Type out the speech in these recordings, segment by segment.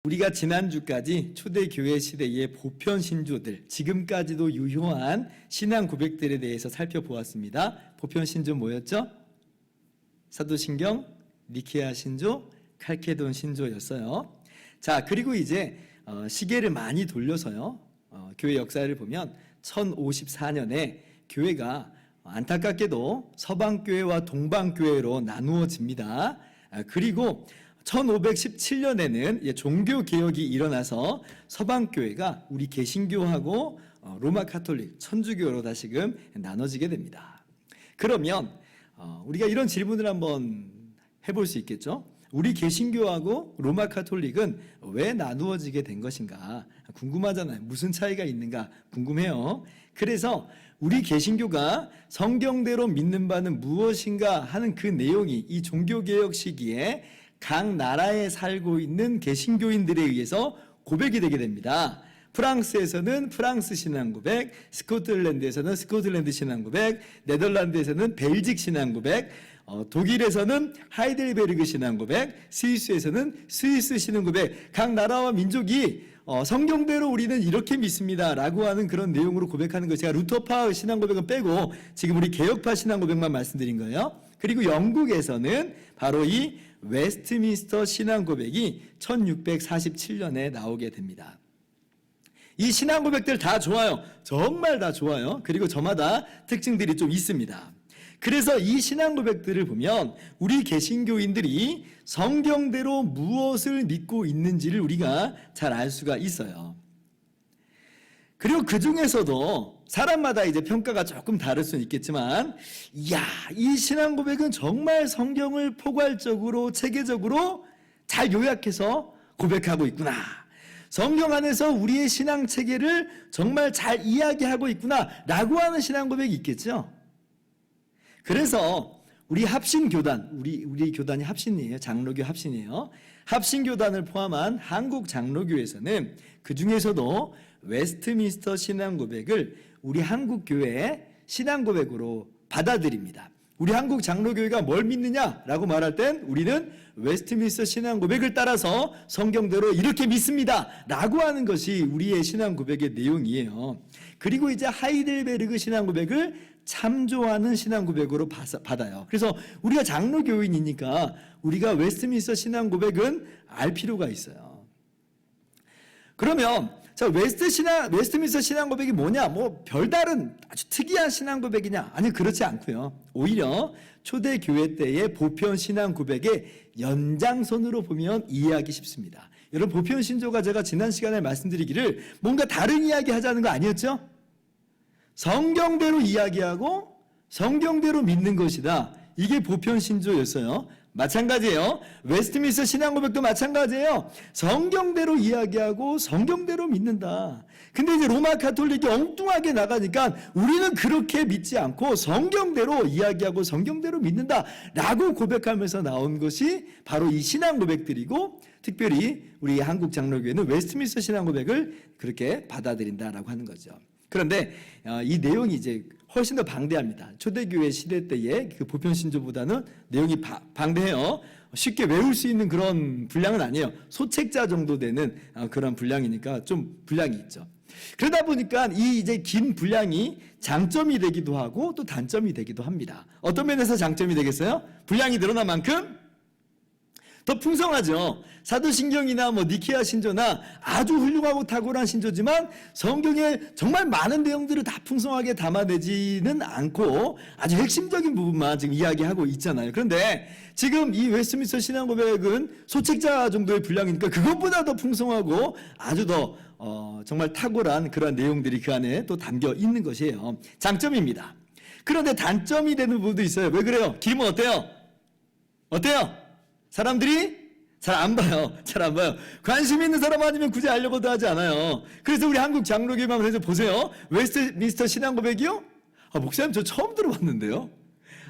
우리가 지난주까지 초대교회 시대의 보편 신조들, 지금까지도 유효한 신앙 고백들에 대해서 살펴보았습니다. 보편 신조 뭐였죠? 사도신경, 니케아 신조, 칼케돈 신조였어요. 자, 그리고 이제 시계를 많이 돌려서요, 교회 역사를 보면 1054년에 교회가 안타깝게도 서방교회와 동방교회로 나누어집니다. 그리고 1517년에는 종교개혁이 일어나서 서방교회가 우리 개신교하고 로마 카톨릭, 천주교로 다시금 나눠지게 됩니다. 그러면 우리가 이런 질문을 한번 해볼 수 있겠죠? 우리 개신교하고 로마 카톨릭은 왜 나누어지게 된 것인가 궁금하잖아요. 무슨 차이가 있는가 궁금해요. 그래서 우리 개신교가 성경대로 믿는 바는 무엇인가 하는 그 내용이 이 종교개혁 시기에 각 나라에 살고 있는 개신교인들에 의해서 고백이 되게 됩니다. 프랑스에서는 프랑스 신앙 고백, 스코틀랜드에서는 스코틀랜드 신앙 고백, 네덜란드에서는 벨직 신앙 고백, 독일에서는 하이델베르그 신앙 고백, 스위스에서는 스위스 신앙 고백, 각 나라와 민족이 성경대로 우리는 이렇게 믿습니다 라고 하는 그런 내용으로 고백하는 거, 제가 루터파 신앙 고백은 빼고 지금 우리 개혁파 신앙 고백만 말씀드린 거예요. 그리고 영국에서는 바로 이 웨스트민스터 신앙 고백이 1647년에 나오게 됩니다. 이 신앙 고백들 다 좋아요. 정말 다 좋아요. 그리고 저마다 특징들이 좀 있습니다. 그래서 이 신앙 고백들을 보면 우리 개신교인들이 성경대로 무엇을 믿고 있는지를 우리가 잘 알 수가 있어요. 그리고 그 중에서도 사람마다 이제 평가가 조금 다를 수는 있겠지만, 이야, 이 신앙 고백은 정말 성경을 포괄적으로, 체계적으로 잘 요약해서 고백하고 있구나. 성경 안에서 우리의 신앙 체계를 정말 잘 이야기하고 있구나 라고 하는 신앙 고백이 있겠죠. 그래서 우리 합신교단, 우리 교단이 합신이에요. 장로교 합신이에요. 합신교단을 포함한 한국 장로교에서는 그 중에서도 웨스트민스터 신앙 고백을 우리 한국 교회의 신앙 고백으로 받아들입니다. 우리 한국 장로교회가 뭘 믿느냐라고 말할 땐 우리는 웨스트민스터 신앙 고백을 따라서 성경대로 이렇게 믿습니다 라고 하는 것이 우리의 신앙 고백의 내용이에요. 그리고 이제 하이델베르그 신앙 고백을 참조하는 신앙 고백으로 받아요. 그래서 우리가 장로교인이니까 우리가 웨스트민스터 신앙 고백은 알 필요가 있어요. 그러면 자, 웨스트민스터 신앙 고백이 뭐냐? 뭐 별다른 아주 특이한 신앙 고백이냐? 아니, 그렇지 않고요. 오히려 초대교회 때의 보편 신앙 고백의 연장선으로 보면 이해하기 쉽습니다. 여러분, 보편 신조가 제가 지난 시간에 말씀드리기를 뭔가 다른 이야기 하자는 거 아니었죠? 성경대로 이야기하고 성경대로 믿는 것이다. 이게 보편 신조였어요. 마찬가지예요. 웨스트민스터 신앙 고백도 마찬가지예요. 성경대로 이야기하고 성경대로 믿는다. 근데 이제 로마 카톨릭이 엉뚱하게 나가니까 우리는 그렇게 믿지 않고 성경대로 이야기하고 성경대로 믿는다 라고 고백하면서 나온 것이 바로 이 신앙 고백들이고, 특별히 우리 한국 장로교회는 웨스트민스터 신앙 고백을 그렇게 받아들인다라고 하는 거죠. 그런데 이 내용이 이제 훨씬 더 방대합니다. 초대교회 시대 때의 그 보편 신조보다는 내용이 방대해요. 쉽게 외울 수 있는 그런 분량은 아니에요. 소책자 정도 되는 그런 분량이니까 좀 분량이 있죠. 그러다 보니까 이 이제 긴 분량이 장점이 되기도 하고 또 단점이 되기도 합니다. 어떤 면에서 장점이 되겠어요? 분량이 늘어난 만큼 더 풍성하죠. 사도신경이나 니케아 신조나 아주 훌륭하고 탁월한 신조지만 성경에 정말 많은 내용들을 다 풍성하게 담아내지는 않고 아주 핵심적인 부분만 지금 이야기하고 있잖아요. 그런데 지금 이 웨스트민스터 신앙 고백은 소책자 정도의 분량이니까 그것보다 더 풍성하고 아주 더 정말 탁월한 그런 내용들이 그 안에 또 담겨 있는 것이에요. 장점입니다. 그런데 단점이 되는 부분도 있어요. 왜 그래요? 길면 어때요? 어때요? 사람들이 잘 안 봐요. 잘 안 봐요. 관심 있는 사람 아니면 굳이 알려고도 하지 않아요. 그래서 우리 한국 장로교회만 해서 보세요. 웨스트민스터 신앙 고백이요? 목사님 저 처음 들어봤는데요.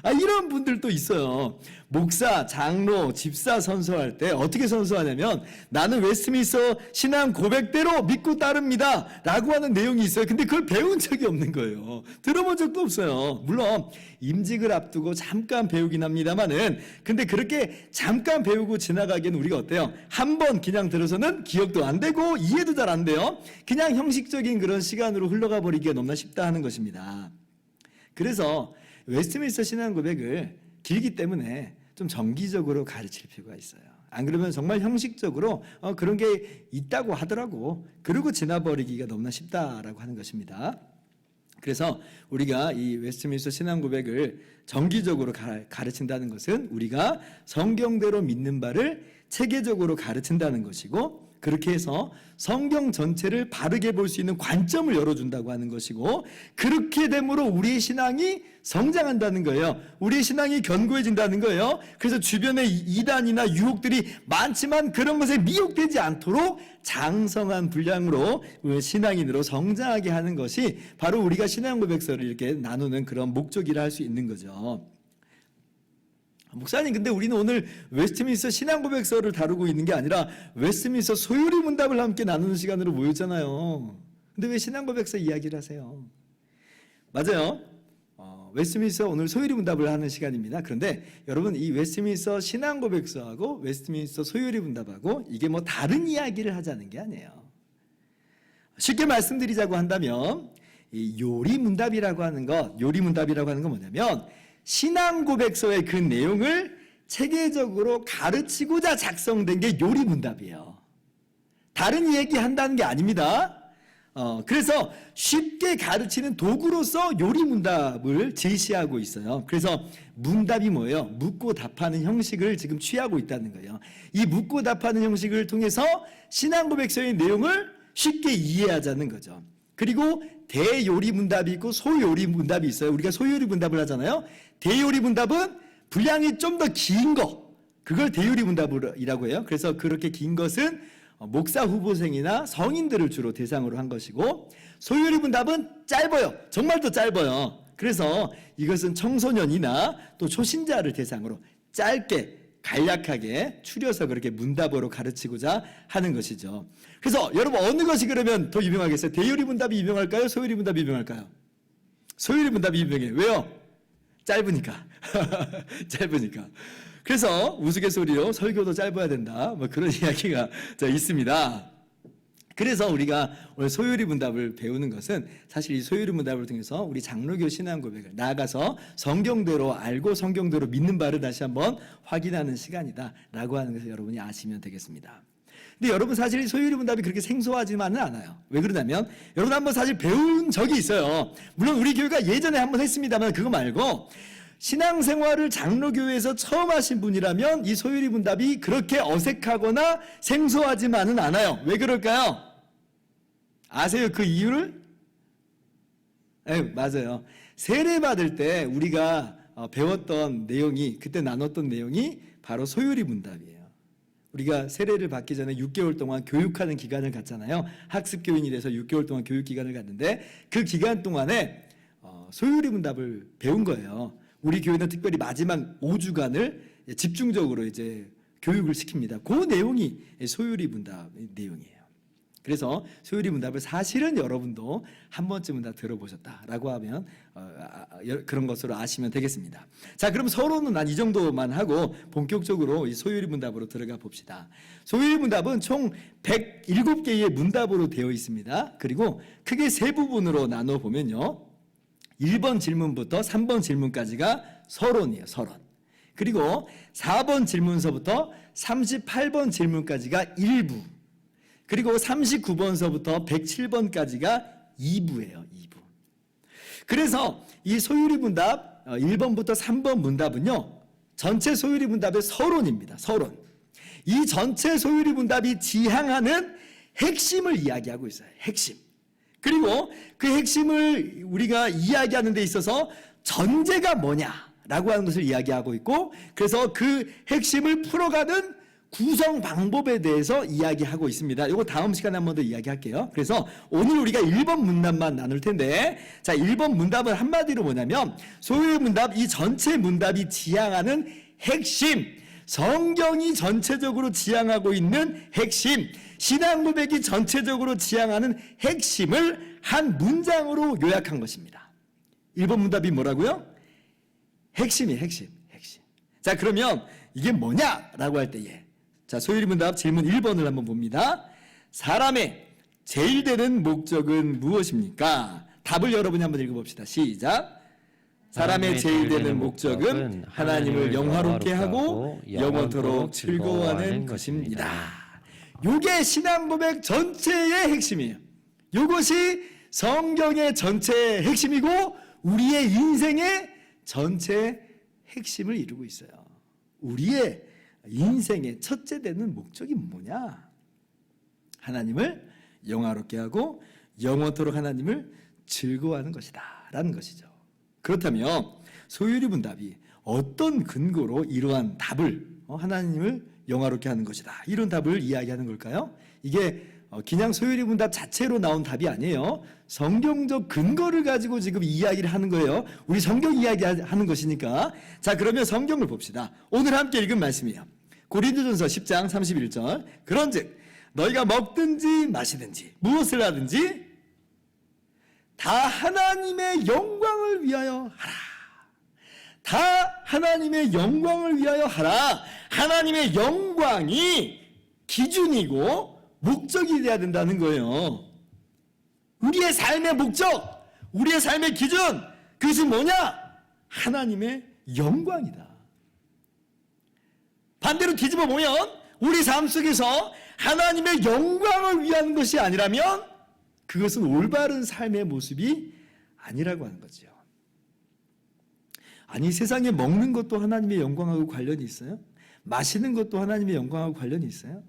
이런 분들도 있어요. 목사, 장로, 집사 선서할 때 어떻게 선서하냐면 나는 웨스트민스터 신앙 고백대로 믿고 따릅니다 라고 하는 내용이 있어요. 근데 그걸 배운 적이 없는 거예요. 들어본 적도 없어요. 물론 임직을 앞두고 잠깐 배우긴 합니다만은, 근데 그렇게 잠깐 배우고 지나가기에는 우리가 어때요? 한 번 그냥 들어서는 기억도 안 되고 이해도 잘 안 돼요. 그냥 형식적인 그런 시간으로 흘러가 버리기가 너무나 쉽다 하는 것입니다. 그래서 웨스트민스터 신앙 고백을 길기 때문에 좀 정기적으로 가르칠 필요가 있어요. 안 그러면 정말 형식적으로 그런 게 있다고 하더라고. 그러고 지나버리기가 너무나 쉽다라고 하는 것입니다. 그래서 우리가 이 웨스트민스터 신앙 고백을 정기적으로 가르친다는 것은 우리가 성경대로 믿는 바를 체계적으로 가르친다는 것이고, 그렇게 해서 성경 전체를 바르게 볼 수 있는 관점을 열어준다고 하는 것이고, 그렇게 됨으로 우리의 신앙이 성장한다는 거예요. 우리의 신앙이 견고해진다는 거예요. 그래서 주변에 이단이나 유혹들이 많지만 그런 것에 미혹되지 않도록 장성한 분량으로 신앙인으로 성장하게 하는 것이 바로 우리가 신앙 고백서를 이렇게 나누는 그런 목적이라 할 수 있는 거죠. 목사님, 근데 우리는 오늘 웨스트민스터 신앙 고백서를 다루고 있는 게 아니라 웨스트민스터 소요리 문답을 함께 나누는 시간으로 모였잖아요. 근데 왜 신앙 고백서 이야기를 하세요? 맞아요. 웨스트민스터 오늘 소요리 문답을 하는 시간입니다. 그런데 여러분, 이 웨스트민스터 신앙 고백서하고 웨스트민스터 소요리 문답하고 이게 뭐 다른 이야기를 하자는 게 아니에요. 쉽게 말씀드리자고 한다면 이 요리 문답이라고 하는 건 뭐냐면 신앙 고백서의 그 내용을 체계적으로 가르치고자 작성된 게 요리 문답이에요. 다른 얘기 한다는 게 아닙니다. 그래서 쉽게 가르치는 도구로서 요리 문답을 제시하고 있어요. 그래서 문답이 뭐예요? 묻고 답하는 형식을 지금 취하고 있다는 거예요. 이 묻고 답하는 형식을 통해서 신앙 고백서의 내용을 쉽게 이해하자는 거죠. 그리고 대요리 문답이 있고 소요리 문답이 있어요. 우리가 소요리 문답을 하잖아요. 대요리 문답은 분량이 좀 더 긴 거, 그걸 대요리 문답이라고 해요. 그래서 그렇게 긴 것은 목사 후보생이나 성인들을 주로 대상으로 한 것이고, 소요리 문답은 짧아요. 정말 더 짧아요. 그래서 이것은 청소년이나 또 초신자를 대상으로 짧게 간략하게 추려서 그렇게 문답으로 가르치고자 하는 것이죠. 그래서 여러분, 어느 것이 그러면 더 유명하겠어요? 대요리 문답이 유명할까요? 소요리 문답이 유명할까요? 소요리 문답이 유명해요. 왜요? 짧으니까. 짧으니까. 그래서 우스갯소리로 설교도 짧아야 된다, 뭐 그런 이야기가 있습니다. 그래서 우리가 오늘 소요리 문답을 배우는 것은 사실 이 소요리 문답을 통해서 우리 장로교 신앙 고백을 나아가서 성경대로 알고 성경대로 믿는 바를 다시 한번 확인하는 시간이다라고 하는 것을 여러분이 아시면 되겠습니다. 근데 여러분, 사실 이 소요리 문답이 그렇게 생소하지만은 않아요. 왜 그러냐면 여러분 한번 사실 배운 적이 있어요. 물론 우리 교회가 예전에 한번 했습니다만 그거 말고 신앙생활을 장로교회에서 처음 하신 분이라면 이 소요리 문답이 그렇게 어색하거나 생소하지만은 않아요. 왜 그럴까요? 아세요? 그 이유를? 맞아요. 세례 받을 때 우리가 배웠던 내용이, 그때 나눴던 내용이 바로 소요리 문답이에요. 우리가 세례를 받기 전에 6개월 동안 교육하는 기간을 갖잖아요. 학습교인이 돼서 6개월 동안 교육 기간을 갖는데 그 기간 동안에 소요리 문답을 배운 거예요. 우리 교회는 특별히 마지막 5주간을 집중적으로 이제 교육을 시킵니다. 그 내용이 소요리 문답 내용이에요. 그래서 소요리 문답을 사실은 여러분도 한 번쯤은 다 들어보셨다라고 하면 그런 것으로 아시면 되겠습니다. 자, 그럼 서론은 난 이 정도만 하고 본격적으로 이 소요리 문답으로 들어가 봅시다. 소요리 문답은 총 107개의 문답으로 되어 있습니다. 그리고 크게 세 부분으로 나눠 보면요, 1번 질문부터 3번 질문까지가 서론이에요. 서론. 그리고 4번 질문서부터 38번 질문까지가 1부. 그리고 39번서부터 107번까지가 2부예요. 2부. 그래서 이 소요리 문답 1번부터 3번 문답은요, 전체 소요리 문답의 서론입니다. 서론. 이 전체 소요리 문답이 지향하는 핵심을 이야기하고 있어요. 핵심. 그리고 그 핵심을 우리가 이야기하는 데 있어서 전제가 뭐냐라고 하는 것을 이야기하고 있고, 그래서 그 핵심을 풀어가는 구성 방법에 대해서 이야기하고 있습니다. 이거 다음 시간에 한 번 더 이야기할게요. 그래서 오늘 우리가 1번 문답만 나눌 텐데, 자, 1번 문답은 한마디로 뭐냐면 소유의 문답, 이 전체 문답이 지향하는 핵심, 성경이 전체적으로 지향하고 있는 핵심, 신앙 고백이 전체적으로 지향하는 핵심을 한 문장으로 요약한 것입니다. 1번 문답이 뭐라고요? 핵심이에요, 핵심. 자, 그러면 이게 뭐냐라고 할 때에, 자, 소유리 문답 질문 1번을 한번 봅니다. 사람의 제일 되는 목적은 무엇입니까? 답을 여러분이 한번 읽어봅시다. 시작. 사람의 제일 되는 목적은 하나님을 영화롭게 하고 영원토록 즐거워하는 것입니다. 요게 신앙 고백 전체의 핵심이에요. 요것이 성경의 전체의 핵심이고 우리의 인생의 전체 핵심을 이루고 있어요. 우리의 인생의 첫째 되는 목적이 뭐냐? 하나님을 영화롭게 하고 영원토록 하나님을 즐거워하는 것이다 라는 것이죠. 그렇다면 소유리 문답이 어떤 근거로 이러한 답을 하나님을 영화롭게 하는 것이다 이런 답을 이야기하는 걸까요? 이게 그냥 소유리 문답 자체로 나온 답이 아니에요. 성경적 근거를 가지고 지금 이야기를 하는 거예요. 우리 성경 이야기하는 것이니까. 자, 그러면 성경을 봅시다. 오늘 함께 읽은 말씀이에요. 고린도전서 10장 31절. 그런즉 너희가 먹든지 마시든지 무엇을 하든지 다 하나님의 영광을 위하여 하라. 다 하나님의 영광을 위하여 하라. 하나님의 영광이 기준이고 목적이 돼야 된다는 거예요. 우리의 삶의 목적, 우리의 삶의 기준, 그것이 뭐냐? 하나님의 영광이다. 반대로 뒤집어 보면 우리 삶 속에서 하나님의 영광을 위한 것이 아니라면 그것은 올바른 삶의 모습이 아니라고 하는 거죠. 아니, 세상에 먹는 것도 하나님의 영광하고 관련이 있어요? 마시는 것도 하나님의 영광하고 관련이 있어요?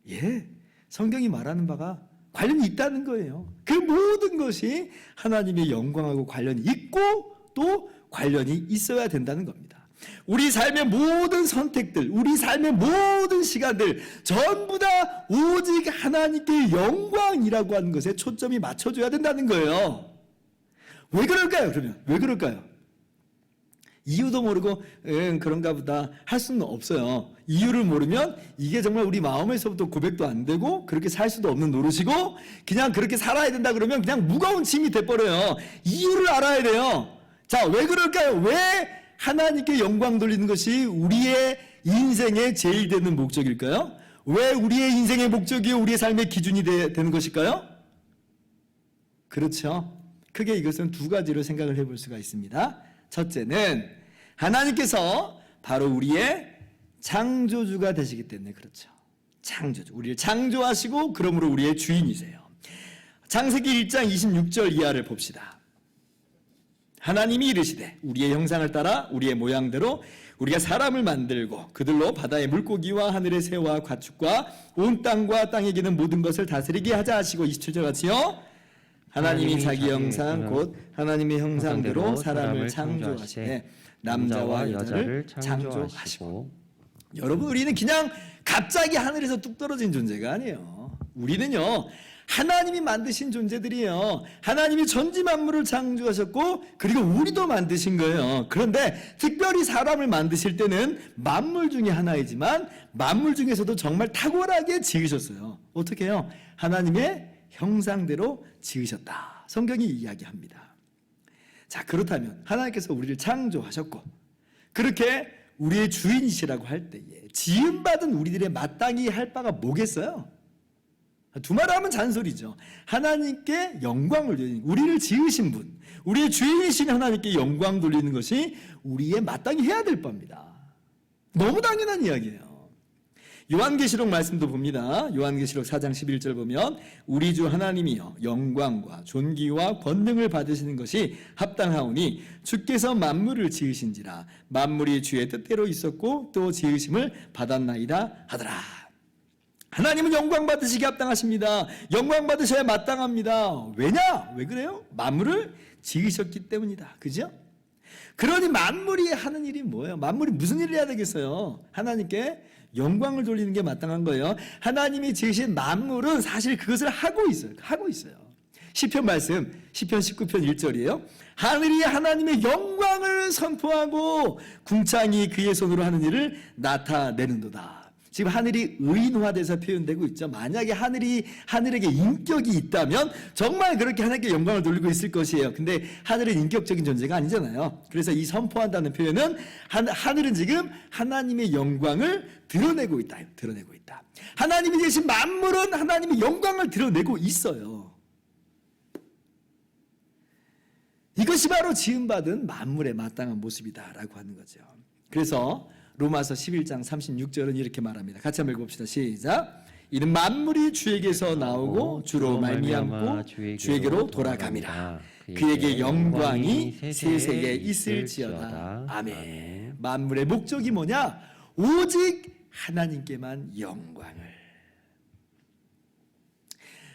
예, 성경이 말하는 바가 관련이 있다는 거예요. 그 모든 것이 하나님의 영광하고 관련이 있고 또 관련이 있어야 된다는 겁니다. 우리 삶의 모든 선택들, 우리 삶의 모든 시간들 전부 다 오직 하나님께 영광이라고 하는 것에 초점이 맞춰줘야 된다는 거예요. 왜 그럴까요? 그러면 왜 그럴까요? 이유도 모르고 그런가 보다 할 수는 없어요. 이유를 모르면 이게 정말 우리 마음에서부터 고백도 안 되고 그렇게 살 수도 없는 노릇이고 그냥 그렇게 살아야 된다 그러면 그냥 무거운 짐이 돼버려요. 이유를 알아야 돼요. 자, 왜 그럴까요? 왜 하나님께 영광 돌리는 것이 우리의 인생의 제일 되는 목적일까요? 왜 우리의 인생의 목적이 우리의 삶의 기준이 되는 것일까요? 그렇죠. 크게 이것은 두 가지로 생각을 해볼 수가 있습니다. 첫째는 하나님께서 바로 우리의 창조주가 되시기 때문에 그렇죠. 창조주, 우리를 창조하시고 그러므로 우리의 주인이세요. 창세기 1장 26절 이하를 봅시다. 하나님이 이르시되 우리의 형상을 따라 우리의 모양대로 우리가 사람을 만들고 그들로 바다의 물고기와 하늘의 새와 가축과 온 땅과 땅에 기는 모든 것을 다스리게 하자 하시고 27절 같이요. 하나님이 자기 형상 곧 하나님의 형상대로 사람을 창조하시되 남자와 여자를 창조하시고. 여러분, 우리는 그냥 갑자기 하늘에서 뚝 떨어진 존재가 아니에요. 우리는요 하나님이 만드신 존재들이에요. 하나님이 천지 만물을 창조하셨고 그리고 우리도 만드신 거예요. 그런데 특별히 사람을 만드실 때는 만물 중에 하나이지만 만물 중에서도 정말 탁월하게 지으셨어요. 어떻게 해요? 하나님의 형상대로 지으셨다. 성경이 이야기합니다. 자, 그렇다면 하나님께서 우리를 창조하셨고 그렇게 우리의 주인이시라고 할 때에 지음받은 우리들의 마땅히 할 바가 뭐겠어요? 두 말 하면 잔소리죠. 하나님께 영광을 돌리는, 우리를 지으신 분, 우리의 주인이신 하나님께 영광 돌리는 것이 우리의 마땅히 해야 될 바입니다. 너무 당연한 이야기예요. 요한계시록 말씀도 봅니다. 요한계시록 4장 11절 보면 우리 주 하나님이여 영광과 존귀와 권능을 받으시는 것이 합당하오니 주께서 만물을 지으신지라 만물이 주의 뜻대로 있었고 또 지으심을 받았나이다 하더라. 하나님은 영광 받으시기 합당하십니다. 영광 받으셔야 마땅합니다. 왜냐? 왜 그래요? 만물을 지으셨기 때문이다. 그죠? 그러니 만물이 하는 일이 뭐예요? 만물이 무슨 일을 해야 되겠어요? 하나님께 영광을 돌리는 게 마땅한 거예요. 하나님이 지으신 만물은 사실 그것을 하고 있어요. 하고 있어요. 시편 말씀, 시편 19편 1절이에요. 하늘이 하나님의 영광을 선포하고 궁창이 그의 손으로 하는 일을 나타내는도다. 지금 하늘이 의인화돼서 표현되고 있죠. 만약에 하늘에게 인격이 있다면 정말 그렇게 하나님께 영광을 돌리고 있을 것이에요. 근데 하늘은 인격적인 존재가 아니잖아요. 그래서 이 선포한다는 표현은 하늘은 지금 하나님의 영광을 드러내고 있다. 드러내고 있다. 하나님이 계신 만물은 하나님의 영광을 드러내고 있어요. 이것이 바로 지음받은 만물의 마땅한 모습이다라고 하는 거죠. 그래서 로마서 11장 36절은 이렇게 말합니다. 같이 한번 읽어봅시다. 시작. 이는 만물이 주에게서 나오고 주로 말미암고 주에게로 돌아감이라. 그에게 영광이 세세에 있을지어다. 아멘. 만물의 목적이 뭐냐? 오직 하나님께만 영광을.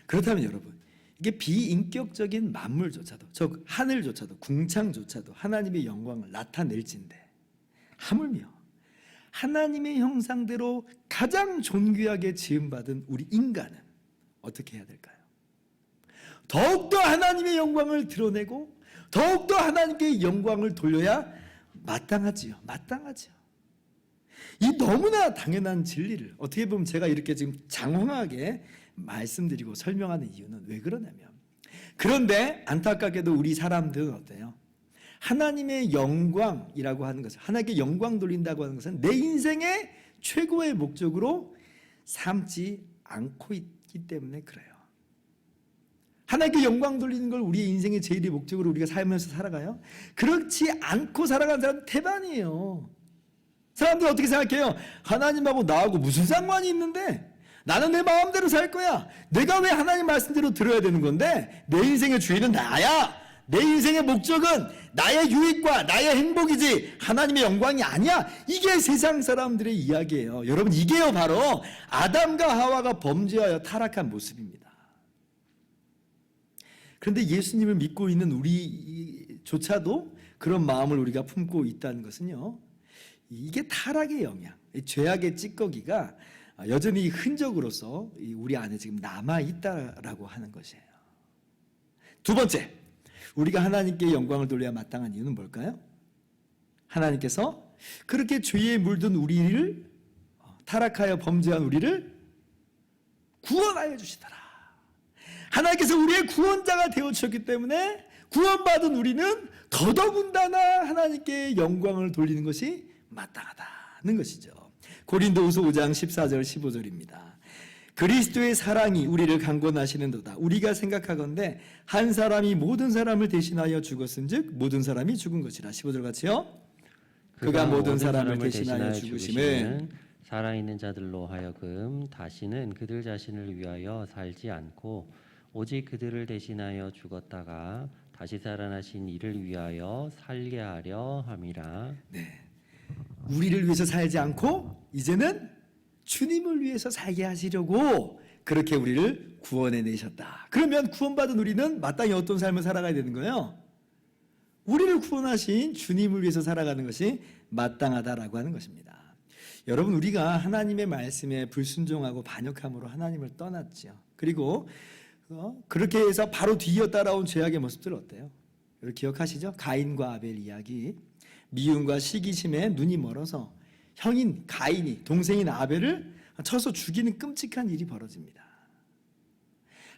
그렇다면 여러분, 이게 비인격적인 만물조차도, 즉 하늘조차도, 궁창조차도 하나님의 영광을 나타낼진데, 하물며 하나님의 형상대로 가장 존귀하게 지음받은 우리 인간은 어떻게 해야 될까요? 더욱더 하나님의 영광을 드러내고 더욱더 하나님께 영광을 돌려야 마땅하지요. 마땅하죠. 이 너무나 당연한 진리를 어떻게 보면 제가 이렇게 지금 장황하게 말씀드리고 설명하는 이유는 왜 그러냐면, 그런데 안타깝게도 우리 사람들은 어때요? 하나님의 영광이라고 하는 것을, 하나님께 영광 돌린다고 하는 것은 내 인생의 최고의 목적으로 삼지 않고 있기 때문에 그래요. 하나님께 영광 돌리는 걸 우리의 인생의 제일의 목적으로 우리가 살면서 살아가요? 그렇지 않고 살아가는 사람은 태반이에요. 사람들 어떻게 생각해요? 하나님하고 나하고 무슨 상관이 있는데? 나는 내 마음대로 살 거야. 내가 왜 하나님 말씀대로 들어야 되는 건데? 내 인생의 주인은 나야. 내 인생의 목적은 나의 유익과 나의 행복이지 하나님의 영광이 아니야. 이게 세상 사람들의 이야기예요. 여러분, 이게요 바로 아담과 하와가 범죄하여 타락한 모습입니다. 그런데 예수님을 믿고 있는 우리조차도 그런 마음을 우리가 품고 있다는 것은요, 이게 타락의 영향, 죄악의 찌꺼기가 여전히 흔적으로서 우리 안에 지금 남아있다라고 하는 것이에요. 두 번째, 우리가 하나님께 영광을 돌려야 마땅한 이유는 뭘까요? 하나님께서 그렇게 죄에 물든 우리를, 타락하여 범죄한 우리를 구원하여 주시더라. 하나님께서 우리의 구원자가 되어주셨기 때문에 구원받은 우리는 더더군다나 하나님께 영광을 돌리는 것이 마땅하다는 것이죠. 고린도후서 5장 14절 15절입니다. 그리스도의 사랑이 우리를 강권하시는도다. 우리가 생각하건대 한 사람이 모든 사람을 대신하여 죽었은즉 모든 사람이 죽은 것이라. 15절 같이요. 그가 모든 사람을 대신하여 죽으심은 살아있는 자들로 하여금 다시는 그들 자신을 위하여 살지 않고 오직 그들을 대신하여 죽었다가 다시 살아나신 이를 위하여 살게 하려 함이라. 네. 우리를 위해서 살지 않고 이제는 주님을 위해서 살게 하시려고 그렇게 우리를 구원해 내셨다. 그러면 구원받은 우리는 마땅히 어떤 삶을 살아가야 되는 거예요? 우리를 구원하신 주님을 위해서 살아가는 것이 마땅하다라고 하는 것입니다. 여러분, 우리가 하나님의 말씀에 불순종하고 반역함으로 하나님을 떠났죠. 그리고 그렇게 해서 바로 뒤이어 따라온 죄악의 모습들 어때요? 여러분 기억하시죠? 가인과 아벨 이야기. 미움과 시기심에 눈이 멀어서 형인 가인이 동생인 아벨을 쳐서 죽이는 끔찍한 일이 벌어집니다.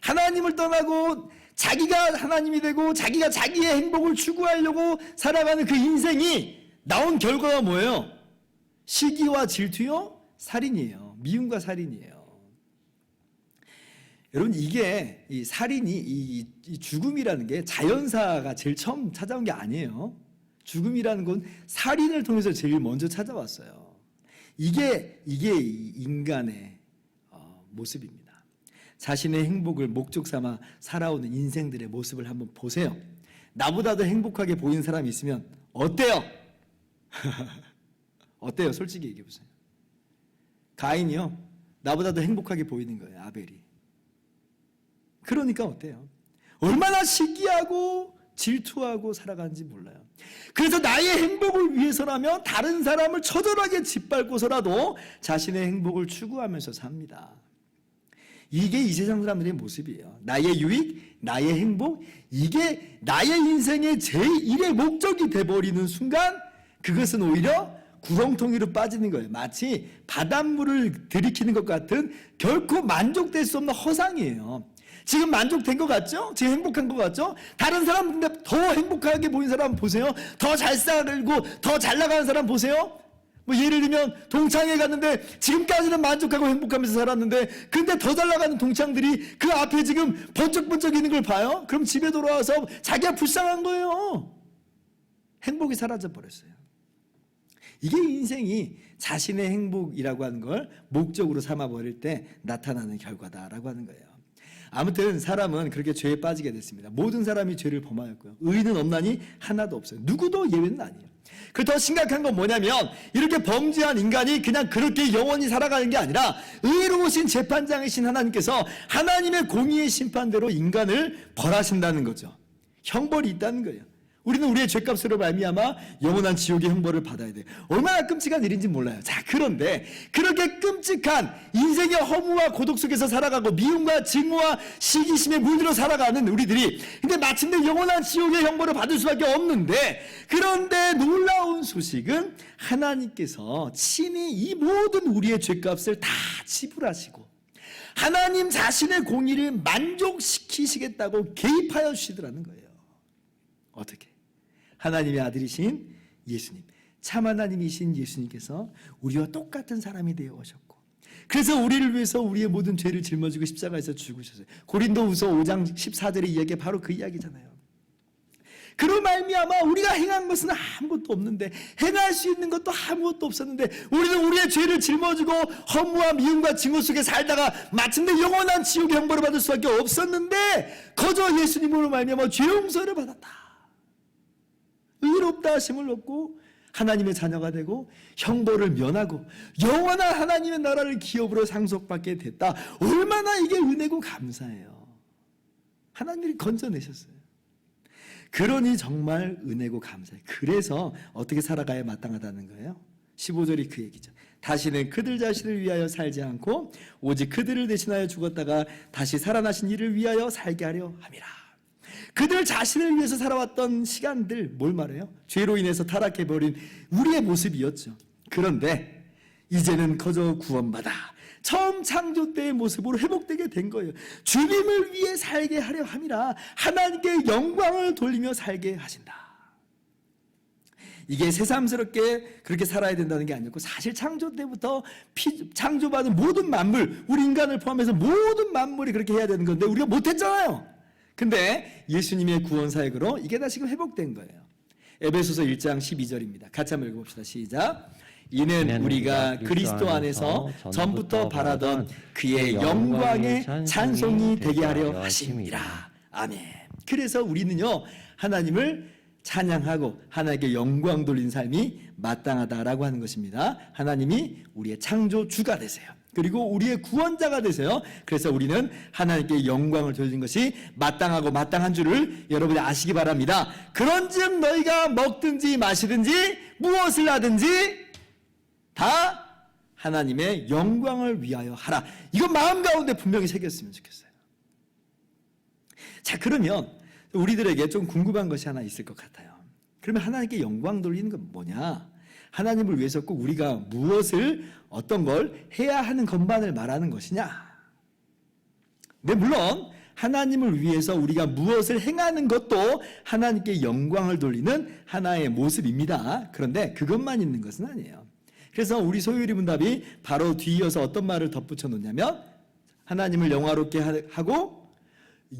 하나님을 떠나고 자기가 하나님이 되고 자기가 자기의 행복을 추구하려고 살아가는 그 인생이 나온 결과가 뭐예요? 시기와 질투요? 살인이에요. 미움과 살인이에요. 여러분, 이게 이 살인이 이 죽음이라는 게 자연사가 제일 처음 찾아온 게 아니에요. 죽음이라는 건 살인을 통해서 제일 먼저 찾아왔어요. 이게 인간의 모습입니다. 자신의 행복을 목적 삼아 살아오는 인생들의 모습을 한번 보세요. 나보다도 행복하게 보이는 사람이 있으면 어때요? 어때요? 솔직히 얘기해 보세요. 가인이요, 나보다도 행복하게 보이는 거예요. 아벨이. 그러니까 어때요? 얼마나 시기하고 질투하고 살아가는지 몰라요. 그래서 나의 행복을 위해서라면 다른 사람을 처절하게 짓밟고서라도 자신의 행복을 추구하면서 삽니다. 이게 이 세상 사람들의 모습이에요. 나의 유익, 나의 행복, 이게 나의 인생의 제1의 목적이 돼버리는 순간 그것은 오히려 구렁텅이로 빠지는 거예요. 마치 바닷물을 들이키는 것 같은 결코 만족될 수 없는 허상이에요. 지금 만족된 것 같죠? 지금 행복한 것 같죠? 다른 사람 근데 더 행복하게 보이는 사람 보세요. 더 잘 살고 더 잘 나가는 사람 보세요. 뭐 예를 들면 동창회 갔는데 지금까지는 만족하고 행복하면서 살았는데 근데 더 잘 나가는 동창들이 그 앞에 지금 번쩍번쩍 있는 걸 봐요. 그럼 집에 돌아와서 자기가 불쌍한 거예요. 행복이 사라져 버렸어요. 이게 인생이 자신의 행복이라고 하는 걸 목적으로 삼아버릴 때 나타나는 결과다라고 하는 거예요. 아무튼 사람은 그렇게 죄에 빠지게 됐습니다. 모든 사람이 죄를 범하였고요. 의인은 없나니 하나도 없어요. 누구도 예외는 아니에요. 그 더 심각한 건 뭐냐면 이렇게 범죄한 인간이 그냥 그렇게 영원히 살아가는 게 아니라 의로우신 재판장이신 하나님께서 하나님의 공의의 심판대로 인간을 벌하신다는 거죠. 형벌이 있다는 거예요. 우리는 우리의 죄값으로 말미암아 영원한 지옥의 형벌을 받아야 돼요. 얼마나 끔찍한 일인지 몰라요. 자, 그런데 그렇게 끔찍한 인생의 허무와 고독 속에서 살아가고 미움과 증오와 시기심에 물들어 살아가는 우리들이 근데 마침내 영원한 지옥의 형벌을 받을 수밖에 없는데 그런데 놀라운 소식은 하나님께서 친히 이 모든 우리의 죄값을 다 지불하시고 하나님 자신의 공의를 만족시키시겠다고 개입하여 주시더라는 거예요. 어떻게? 하나님의 아들이신 예수님, 참 하나님이신 예수님께서 우리와 똑같은 사람이 되어 오셨고 그래서 우리를 위해서 우리의 모든 죄를 짊어지고 십자가에서 죽으셨어요. 고린도후서 5장 14절의 이야기가 바로 그 이야기잖아요. 그로 말미암아 우리가 행한 것은 아무것도 없는데 행할 수 있는 것도 아무것도 없었는데 우리는 우리의 죄를 짊어지고 허무와 미움과 증오 속에 살다가 마침내 영원한 지옥의 형벌을 받을 수밖에 없었는데 거저 예수님으로 말미암아 죄 용서를 받았다. 의롭다 하심을 얻고 하나님의 자녀가 되고 형벌을 면하고 영원한 하나님의 나라를 기업으로 상속받게 됐다. 얼마나 이게 은혜고 감사해요. 하나님이 건져내셨어요. 그러니 정말 은혜고 감사해요. 그래서 어떻게 살아가야 마땅하다는 거예요. 15절이 그 얘기죠. 다시는 그들 자신을 위하여 살지 않고 오직 그들을 대신하여 죽었다가 다시 살아나신 이를 위하여 살게 하려 함이라. 그들 자신을 위해서 살아왔던 시간들 뭘 말해요? 죄로 인해서 타락해버린 우리의 모습이었죠. 그런데 이제는 거저 구원받아 처음 창조 때의 모습으로 회복되게 된 거예요. 주님을 위해 살게 하려 함이라 하나님께 영광을 돌리며 살게 하신다. 이게 새삼스럽게 그렇게 살아야 된다는 게 아니었고 사실 창조 때부터 창조받은 모든 만물 우리 인간을 포함해서 모든 만물이 그렇게 해야 되는 건데 우리가 못했잖아요. 근데 예수님의 구원 사역으로 이게 다 지금 회복된 거예요. 에베소서 1장 12절입니다. 같이 한번 읽어봅시다. 시작. 이는 우리가 그리스도 안에서 전부터 바라던 그의 영광의 찬송이 되게 하려 하심이라. 아멘. 그래서 우리는요 하나님을 찬양하고 하나님께 영광 돌린 삶이 마땅하다라고 하는 것입니다. 하나님이 우리의 창조주가 되세요. 그리고 우리의 구원자가 되세요. 그래서 우리는 하나님께 영광을 돌리는 것이 마땅하고 마땅한 줄을 여러분이 아시기 바랍니다. 그런즉 너희가 먹든지 마시든지 무엇을 하든지 다 하나님의 영광을 위하여 하라. 이건 마음 가운데 분명히 새겼으면 좋겠어요. 자, 그러면 우리들에게 좀 궁금한 것이 하나 있을 것 같아요. 그러면 하나님께 영광 돌리는 건 뭐냐? 하나님을 위해서 꼭 우리가 무엇을 어떤 걸 해야 하는 것만을 말하는 것이냐? 네, 물론 하나님을 위해서 우리가 무엇을 행하는 것도 하나님께 영광을 돌리는 하나의 모습입니다. 그런데 그것만 있는 것은 아니에요. 그래서 우리 소유리 문답이 바로 뒤이어서 어떤 말을 덧붙여 놓냐면 하나님을 영화롭게 하고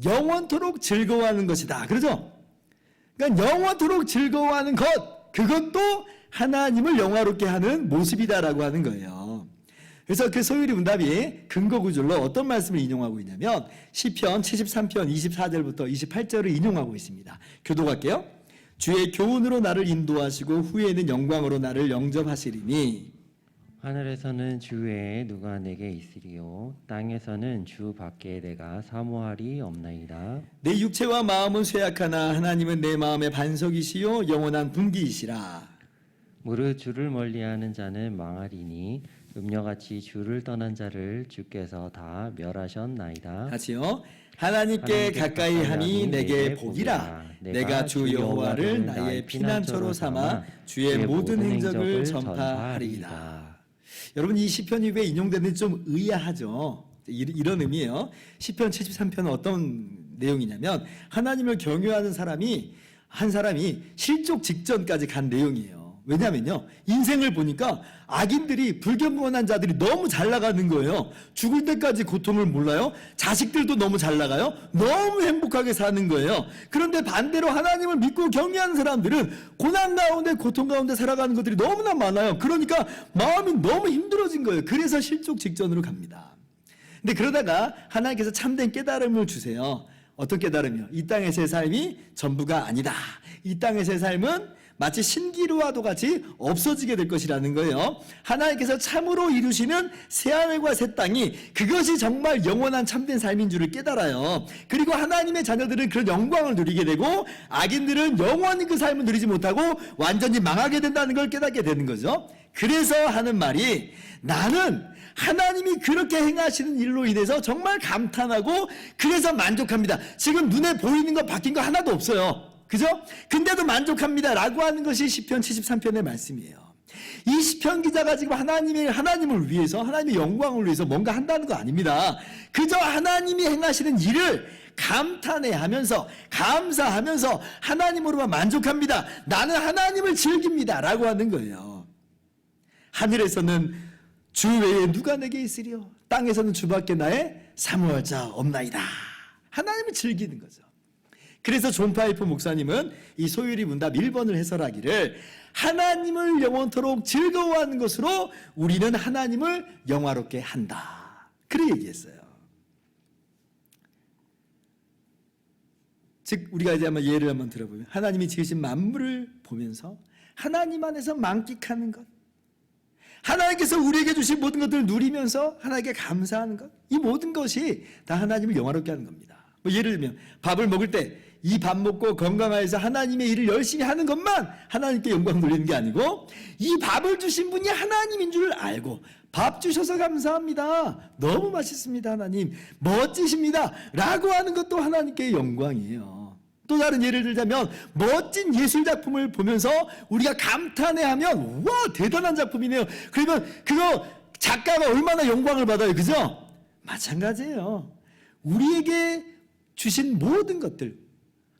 영원토록 즐거워하는 것이다. 그러죠? 그러니까 영원토록 즐거워하는 것, 그것도 하나님을 영화롭게 하는 모습이다라고 하는 거예요. 그래서 그 소유리 문답이 근거 구절로 어떤 말씀을 인용하고 있냐면 시편 73편 24절부터 28절을 인용하고 있습니다. 교독할게요. 주의 교훈으로 나를 인도하시고 후에는 영광으로 나를 영접하시리니 하늘에서는 주 외에 누가 내게 있으리요 땅에서는 주 밖에 내가 사모하리 없나이다. 내 육체와 마음은 쇠약하나 하나님은 내 마음의 반석이시요 영원한 분기이시라. 무릇 주를 멀리하는 자는 망하리니 음녀같이 주를 떠난 자를 주께서 다 멸하셨나이다. 같이요. 하나님께 가까이 하니 내게 복이라. 내가 주 여호와를 나의 피난처로 삼아 주의 모든 행적을 전파하리이다. 여러분, 이 시편 이후에 인용되는 좀 의아하죠. 이런 의미예요. 시편 73편은 어떤 내용이냐면 하나님을 경외하는 한 사람이 실족 직전까지 간 내용이에요. 왜냐면요, 인생을 보니까 악인들이, 불경건한 자들이 너무 잘 나가는 거예요. 죽을 때까지 고통을 몰라요. 자식들도 너무 잘 나가요. 너무 행복하게 사는 거예요. 그런데 반대로 하나님을 믿고 경외하는 사람들은 고난 가운데, 고통 가운데 살아가는 것들이 너무나 많아요. 그러니까 마음이 너무 힘들어진 거예요. 그래서 실족 직전으로 갑니다. 근데 그러다가 하나님께서 참된 깨달음을 주세요. 어떤 깨달음이요? 이 땅에서의 삶이 전부가 아니다. 이 땅에서의 삶은 마치 신기루와도 같이 없어지게 될 것이라는 거예요. 하나님께서 참으로 이루시는 새하늘과 새 땅이 그것이 정말 영원한 참된 삶인 줄을 깨달아요. 그리고 하나님의 자녀들은 그런 영광을 누리게 되고 악인들은 영원히 그 삶을 누리지 못하고 완전히 망하게 된다는 걸 깨닫게 되는 거죠. 그래서 하는 말이, 나는 하나님이 그렇게 행하시는 일로 인해서 정말 감탄하고 그래서 만족합니다. 지금 눈에 보이는 거 바뀐 거 하나도 없어요. 그죠? 근데도 만족합니다 라고 하는 것이 시편 73편의 말씀이에요. 이 시편 기자가 지금 하나님을 위해서, 하나님의 영광을 위해서 뭔가 한다는 거 아닙니다. 그저 하나님이 행하시는 일을 감탄해하면서, 감사하면서 하나님으로만 만족합니다. 나는 하나님을 즐깁니다 라고 하는 거예요. 하늘에서는 주 외에 누가 내게 있으리요 땅에서는 주밖에 나의 사모할 자 없나이다. 하나님을 즐기는 거죠. 그래서 존 파이프 목사님은 이 소율이 문답 1번을 해설하기를, 하나님을 영원토록 즐거워하는 것으로 우리는 하나님을 영화롭게 한다. 그렇게 얘기했어요. 즉 우리가 이제 한번 예를 한번 들어보면, 하나님이 지으신 만물을 보면서 하나님 안에서 만끽하는 것, 하나님께서 우리에게 주신 모든 것들을 누리면서 하나님께 감사하는 것, 이 모든 것이 다 하나님을 영화롭게 하는 겁니다. 뭐 예를 들면 밥을 먹을 때 이 밥 먹고 건강하여서 하나님의 일을 열심히 하는 것만 하나님께 영광 돌리는 게 아니고, 이 밥을 주신 분이 하나님인 줄 알고, 밥 주셔서 감사합니다, 너무 맛있습니다 하나님, 멋지십니다 라고 하는 것도 하나님께 영광이에요. 또 다른 예를 들자면, 멋진 예술작품을 보면서 우리가 감탄해하면, 와 대단한 작품이네요. 그러면 그거 작가가 얼마나 영광을 받아요. 그죠? 마찬가지예요. 우리에게 주신 모든 것들,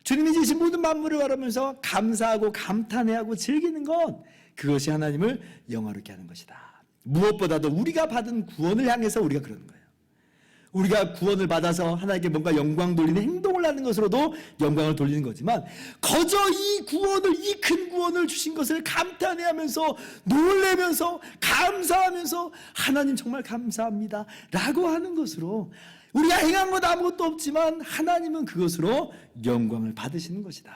주님이 주신 모든 만물을 바라면서 감사하고 감탄해하고 즐기는 것, 그것이 하나님을 영화롭게 하는 것이다. 무엇보다도 우리가 받은 구원을 향해서 우리가 그러는 거예요. 우리가 구원을 받아서 하나님께 뭔가 영광 돌리는 행동을 하는 것으로도 영광을 돌리는 거지만, 거저 이 구원을, 이 큰 구원을 주신 것을 감탄해하면서, 놀래면서, 감사하면서 하나님 정말 감사합니다 라고 하는 것으로, 우리가 행한 것 아무것도 없지만 하나님은 그것으로 영광을 받으시는 것이다.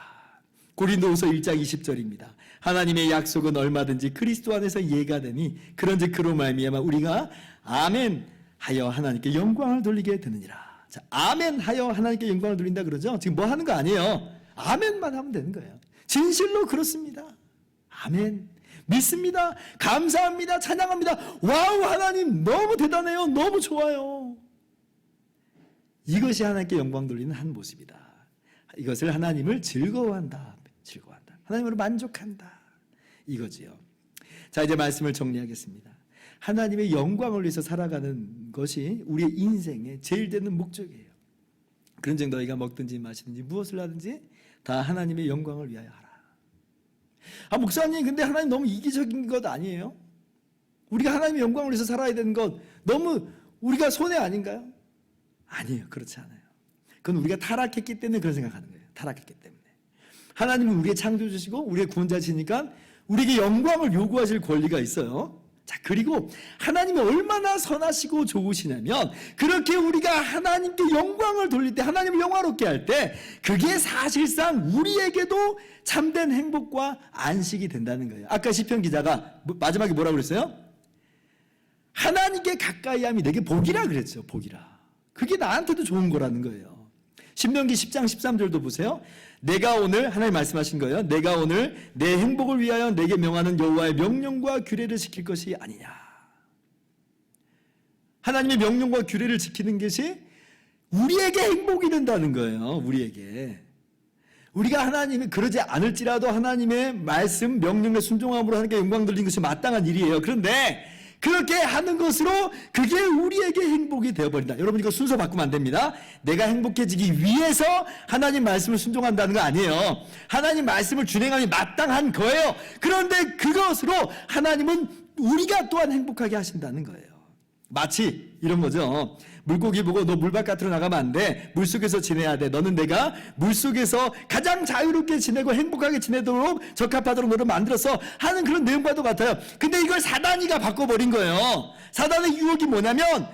고린도후서 1장 20절입니다. 하나님의 약속은 얼마든지 그리스도 안에서 예가 되니 그런즉 그로 말미암아 우리가 아멘 하여 하나님께 영광을 돌리게 되느니라. 자, 아멘 하여 하나님께 영광을 돌린다 그러죠. 지금 뭐 하는 거 아니에요. 아멘만 하면 되는 거예요. 진실로 그렇습니다. 아멘. 믿습니다. 감사합니다. 찬양합니다. 와우, 하나님 너무 대단해요. 너무 좋아요. 이것이 하나님께 영광 돌리는 한 모습이다. 이것을 하나님을 즐거워한다. 즐거워한다. 하나님으로 만족한다. 이거지요. 자, 이제 말씀을 정리하겠습니다. 하나님의 영광을 위해서 살아가는 것이 우리의 인생의 제일 되는 목적이에요. 그런즉 너희가 먹든지 마시든지 무엇을 하든지 다 하나님의 영광을 위하여 하라. 목사님, 근데 하나님 너무 이기적인 것 아니에요? 우리가 하나님의 영광을 위해서 살아야 되는 것 너무 우리가 손해 아닌가요? 아니에요. 그렇지 않아요. 그건 우리가 타락했기 때문에 그런 생각하는 거예요. 타락했기 때문에. 하나님은 우리의 창조주시고 우리의 구원자시니까 우리에게 영광을 요구하실 권리가 있어요. 자, 그리고 하나님이 얼마나 선하시고 좋으시냐면, 그렇게 우리가 하나님께 영광을 돌릴 때, 하나님을 영화롭게 할 때, 그게 사실상 우리에게도 참된 행복과 안식이 된다는 거예요. 아까 시편 기자가 마지막에 뭐라고 그랬어요? 하나님께 가까이함이 내게 복이라 그랬죠. 복이라. 그게 나한테도 좋은 거라는 거예요. 신명기 10장 13절도 보세요. 내가 오늘 하나님 말씀하신 거예요. 내가 오늘 내 행복을 위하여 내게 명하는 여호와의 명령과 규례를 지킬 것이 아니냐. 하나님의 명령과 규례를 지키는 것이 우리에게 행복이 된다는 거예요. 우리에게. 우리가 하나님이 그러지 않을지라도 하나님의 말씀, 명령에 순종함으로 하나님께 영광 돌리는 것이 마땅한 일이에요. 그런데 그렇게 하는 것으로 그게 우리에게 행복이 되어버린다. 여러분 이거 순서 바꾸면 안 됩니다. 내가 행복해지기 위해서 하나님 말씀을 순종한다는 거 아니에요. 하나님 말씀을 준행함이 마땅한 거예요. 그런데 그것으로 하나님은 우리가 또한 행복하게 하신다는 거예요. 마치 이런 거죠. 물고기 보고 너 물바깥으로 나가면 안 돼. 물속에서 지내야 돼. 너는 내가 물속에서 가장 자유롭게 지내고 행복하게 지내도록 적합하도록 너를 만들어서 하는 그런 내용과도 같아요. 근데 이걸 사단이가 바꿔버린 거예요. 사단의 유혹이 뭐냐면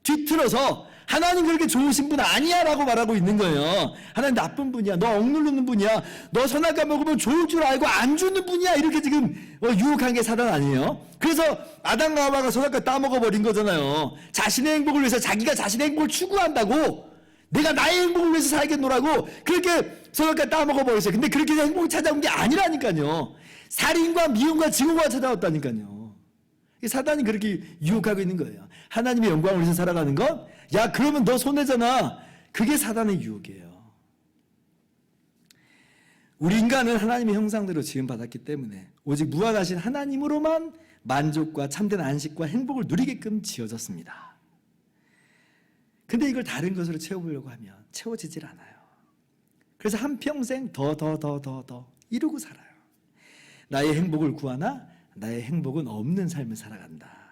뒤틀어서 하나님 그렇게 좋으신 분 아니야 라고 말하고 있는 거예요. 하나님 나쁜 분이야. 너 억누르는 분이야. 너 선악과 먹으면 좋을 줄 알고 안 주는 분이야. 이렇게 지금 유혹한 게 사단 아니에요. 그래서 아담과 하와가 선악과 따먹어버린 거잖아요. 자신의 행복을 위해서 자기가 자신의 행복을 추구한다고 내가 나의 행복을 위해서 살겠노라고 그렇게 선악과 따먹어버렸어요. 근데 그렇게 해서 행복을 찾아온 게 아니라니까요. 살인과 미움과 증오가 찾아왔다니까요. 사단이 그렇게 유혹하고 있는 거예요. 하나님의 영광을 위해서 살아가는 것? 야 그러면 너 손해잖아. 그게 사단의 유혹이에요. 우리 인간은 하나님의 형상대로 지음받았기 때문에 오직 무한하신 하나님으로만 만족과 참된 안식과 행복을 누리게끔 지어졌습니다. 근데 이걸 다른 것으로 채워보려고 하면 채워지질 않아요. 그래서 한평생 더 이루고 살아요. 나의 행복을 구하나 나의 행복은 없는 삶을 살아간다.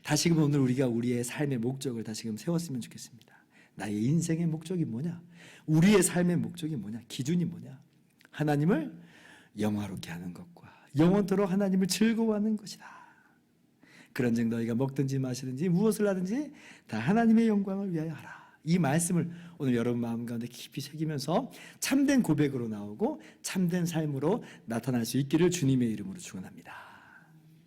다시금 오늘 우리가 우리의 삶의 목적을 다시금 세웠으면 좋겠습니다. 나의 인생의 목적이 뭐냐? 우리의 삶의 목적이 뭐냐? 기준이 뭐냐? 하나님을 영화롭게 하는 것과 영원토록 하나님을 즐거워하는 것이다. 그런즉 너희가 먹든지 마시든지 무엇을 하든지 다 하나님의 영광을 위하여 하라. 이 말씀을 오늘 여러분 마음 가운데 깊이 새기면서 참된 고백으로 나오고 참된 삶으로 나타날 수 있기를 주님의 이름으로 축원합니다.